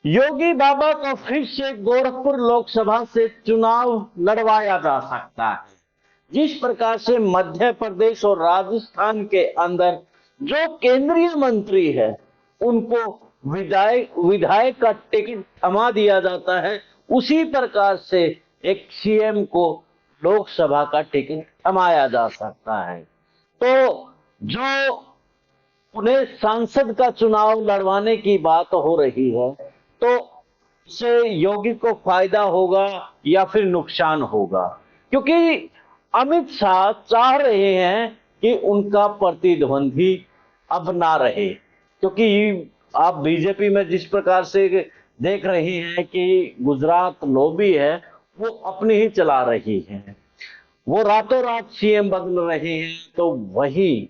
योगी बाबा को फिर से गोरखपुर लोकसभा से चुनाव लड़वाया जा सकता है। जिस प्रकार से मध्य प्रदेश और राजस्थान के अंदर जो केंद्रीय मंत्री है उनको विधायक विधायक का टिकट थमा दिया जाता है, उसी प्रकार से एक सीएम को लोकसभा का टिकट थमाया जा सकता है। तो जो उन्हें सांसद का चुनाव लड़वाने की बात हो रही है, तो इससे योगी को फायदा होगा या फिर नुकसान होगा? क्योंकि अमित शाह चाह रहे हैं कि उनका प्रतिद्वंदी अब ना रहे, क्योंकि आप बीजेपी में जिस प्रकार से देख रही हैं कि गुजरात लॉबी है वो अपनी ही चला रही है, वो रातों रात सीएम बदल रहे हैं, तो वही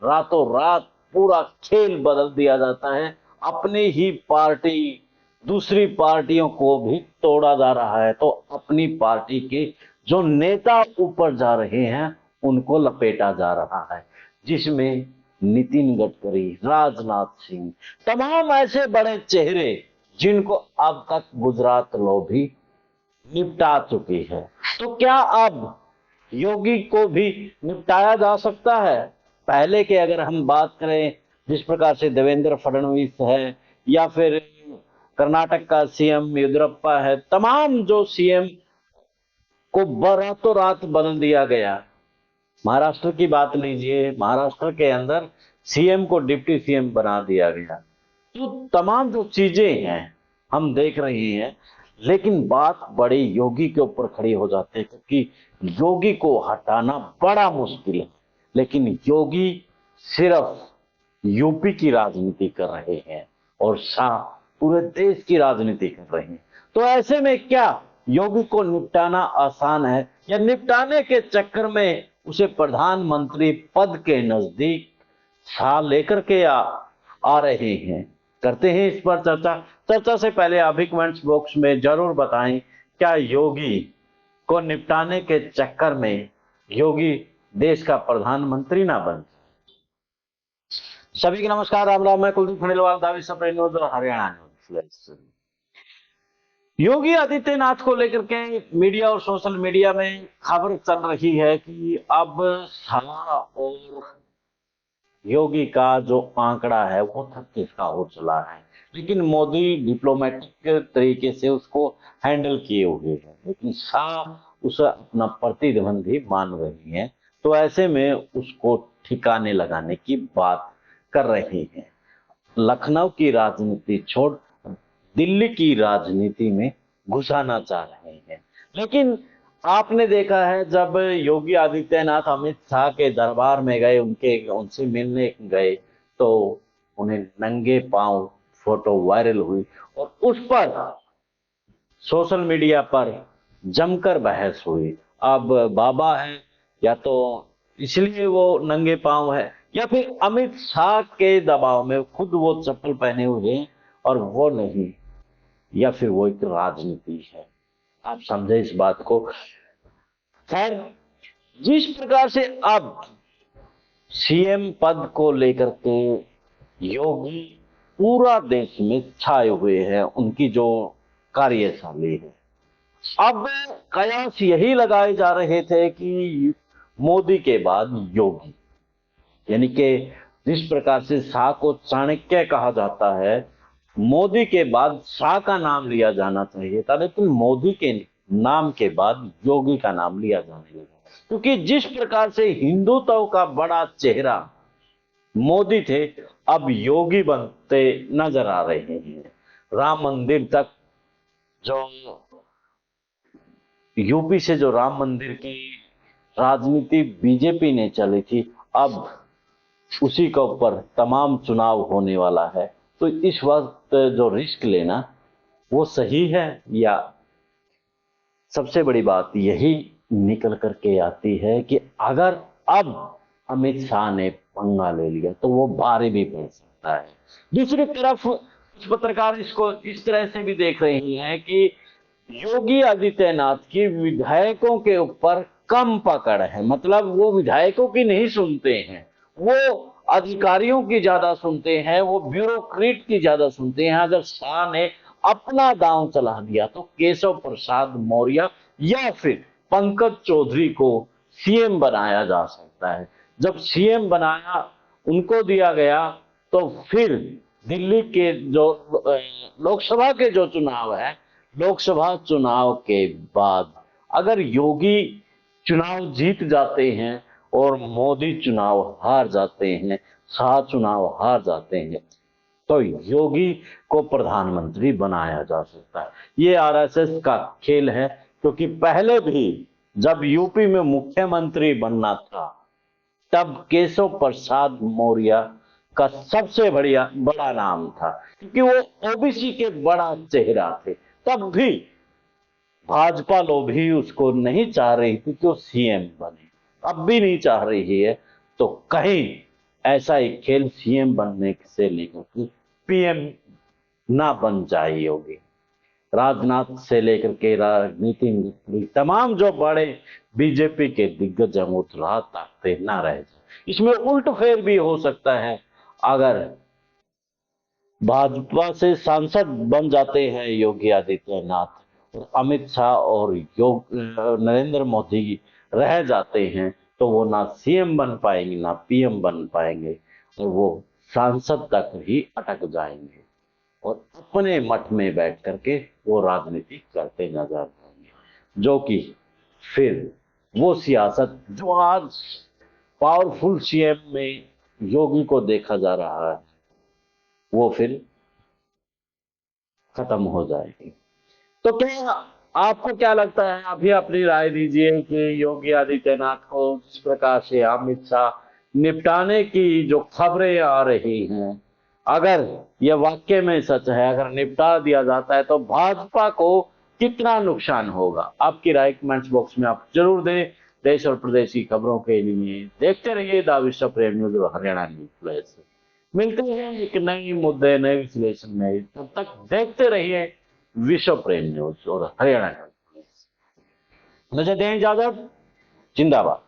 रातों रात पूरा खेल बदल दिया जाता है। अपनी ही पार्टी दूसरी पार्टियों को भी तोड़ा जा रहा है, तो अपनी पार्टी के जो नेता ऊपर जा रहे हैं उनको लपेटा जा रहा है, जिसमें नितिन गडकरी, राजनाथ सिंह, तमाम ऐसे बड़े चेहरे जिनको अब तक गुजरात लॉबी निपटा चुकी है। तो क्या अब योगी को भी निपटाया जा सकता है? पहले के अगर हम बात करें, जिस प्रकार से देवेंद्र फडणवीस है या फिर कर्नाटक का सीएम येदियुरप्पा है, तमाम जो सीएम को रातों रात बदल दिया गया। महाराष्ट्र की बात लीजिए, महाराष्ट्र के अंदर सीएम को डिप्टी सीएम बना दिया गया। तो तमाम जो चीजें हैं हम देख रहे हैं, लेकिन बात बड़ी योगी के ऊपर खड़ी हो जाती है, क्योंकि योगी को हटाना बड़ा मुश्किल है। लेकिन योगी सिर्फ यूपी की राजनीति कर रहे हैं और शाह पूरे देश की राजनीति कर रहे हैं। तो ऐसे में क्या योगी को निपटाना आसान है, या निपटाने के चक्कर में उसे प्रधानमंत्री पद के नजदीक शाह लेकर के आ रहे हैं? करते हैं इस पर चर्चा से पहले आप भी कमेंट्स बॉक्स में जरूर बताएं, क्या योगी को निपटाने के चक्कर में योगी देश का प्रधानमंत्री ना बन? सभी को नमस्कार, राम राम। मैं कुलदीप खंडेलवाल, दावी सप्रे न्यूज और हरियाणा न्यूज। योगी आदित्यनाथ को लेकर के मीडिया और सोशल मीडिया में खबर चल रही है कि अब शाह और योगी का जो आंकड़ा है वो 36 का हो चला है, लेकिन मोदी डिप्लोमेटिक तरीके से उसको हैंडल किए हुए हैं, लेकिन शाह उसे अपना प्रतिद्वंदी मान रही हैं। तो ऐसे में उसको ठिकाने लगाने की बात कर रहे हैं। लखनऊ की राजनीति छोड़ दिल्ली की राजनीति में घुसाना चाह रहे हैं। लेकिन आपने देखा है, जब योगी आदित्यनाथ अमित शाह के दरबार में गए, उनसे मिलने गए, तो उन्हें नंगे पांव फोटो वायरल हुई और उस पर सोशल मीडिया पर जमकर बहस हुई। अब बाबा है, या तो इसलिए वो नंगे पांव है, या फिर अमित शाह के दबाव में खुद वो चप्पल पहने हुए हैं और वो नहीं, या फिर वो एक राजनीति है। आप समझे इस बात को? खैर, जिस प्रकार से अब सीएम पद को लेकर के योगी पूरा देश में छाए हुए हैं, उनकी जो कार्यशैली है, अब कयास यही लगाए जा रहे थे कि मोदी के बाद योगी, यानी कि जिस प्रकार से शाह को चाणक्य कहा जाता है, मोदी के बाद शाह का नाम लिया जाना चाहिए था, लेकिन मोदी के नाम के बाद योगी का नाम लिया जाने लगा। क्योंकि जिस प्रकार से हिंदुत्व का बड़ा चेहरा मोदी थे, अब योगी बनते नजर आ रहे हैं। राम मंदिर तक जो यूपी से जो राम मंदिर की राजनीति बीजेपी ने चली थी, अब उसी के ऊपर तमाम चुनाव होने वाला है। तो इस वक्त जो रिस्क लेना वो सही है, या सबसे बड़ी बात यही निकल करके आती है कि अगर अब अमित शाह ने पंगा ले लिया तो वो भारी भी पड़ सकता है। दूसरी तरफ कुछ पत्रकार इसको इस तरह से भी देख रहे हैं कि योगी आदित्यनाथ की विधायकों के ऊपर कम पकड़ है, मतलब वो विधायकों की नहीं सुनते हैं, वो अधिकारियों की ज्यादा सुनते हैं, वो ब्यूरोक्रेट की ज्यादा सुनते हैं। अगर शाह ने अपना दांव चला दिया तो केशव प्रसाद मौर्य या फिर पंकज चौधरी को सीएम बनाया जा सकता है। जब सीएम बनाया उनको दिया गया तो फिर दिल्ली के जो लोकसभा के जो चुनाव है, लोकसभा चुनाव के बाद अगर योगी चुनाव जीत जाते हैं और मोदी चुनाव हार जाते हैं, शाह चुनाव हार जाते हैं, तो योगी को प्रधानमंत्री बनाया जा सकता है। ये आरएसएस का खेल है, क्योंकि पहले भी जब यूपी में मुख्यमंत्री बनना था तब केशव प्रसाद मौर्य का सबसे बड़ा नाम था, क्योंकि वो ओबीसी के बड़ा चेहरा थे। तब भी भाजपा लोग भी उसको नहीं चाह रही थी कि वो सीएम बने, अब भी नहीं चाह रही है। तो कहीं ऐसा एक खेल सीएम बनने से लेकर पीएम ना बन जाए योगी। राजनाथ से लेकर के राजनीति तमाम जो बड़े बीजेपी के दिग्गज हैं वो रात ताकते ना रह जाए। इसमें उल्ट फेर भी हो सकता है, अगर भाजपा से सांसद बन जाते हैं योगी आदित्यनाथ और अमित शाह और नरेंद्र मोदी रह जाते हैं, तो वो ना सीएम बन पाएंगे ना पीएम बन पाएंगे, और वो सांसद तक ही अटक जाएंगे और अपने मठ में बैठ करके वो राजनीति करते नजर आएंगे, जो कि फिर वो सियासत जो आज पावरफुल सीएम में योगी को देखा जा रहा है वो फिर खत्म हो जाएगी। तो क्या आपको क्या लगता है, आप भी अपनी राय दीजिए कि योगी आदित्यनाथ को जिस प्रकार से अमित शाह निपटाने की जो खबरें आ रही हैं, अगर यह वाकई में सच है, अगर निपटा दिया जाता है तो भाजपा को कितना नुकसान होगा? आपकी राय कमेंट्स बॉक्स में आप जरूर दें। देश और प्रदेश की खबरों के लिए देखते रहिए द विश्व प्रेम न्यूज और हरियाणा न्यूज प्लेस। मिलते हैं एक नई मुद्दे नए विश्लेषण में, तब तक देखते रहिए विश्व प्रेम न्यूज और हरियाणा न्यूज। मुझे दें इजाजत, जिंदाबाद।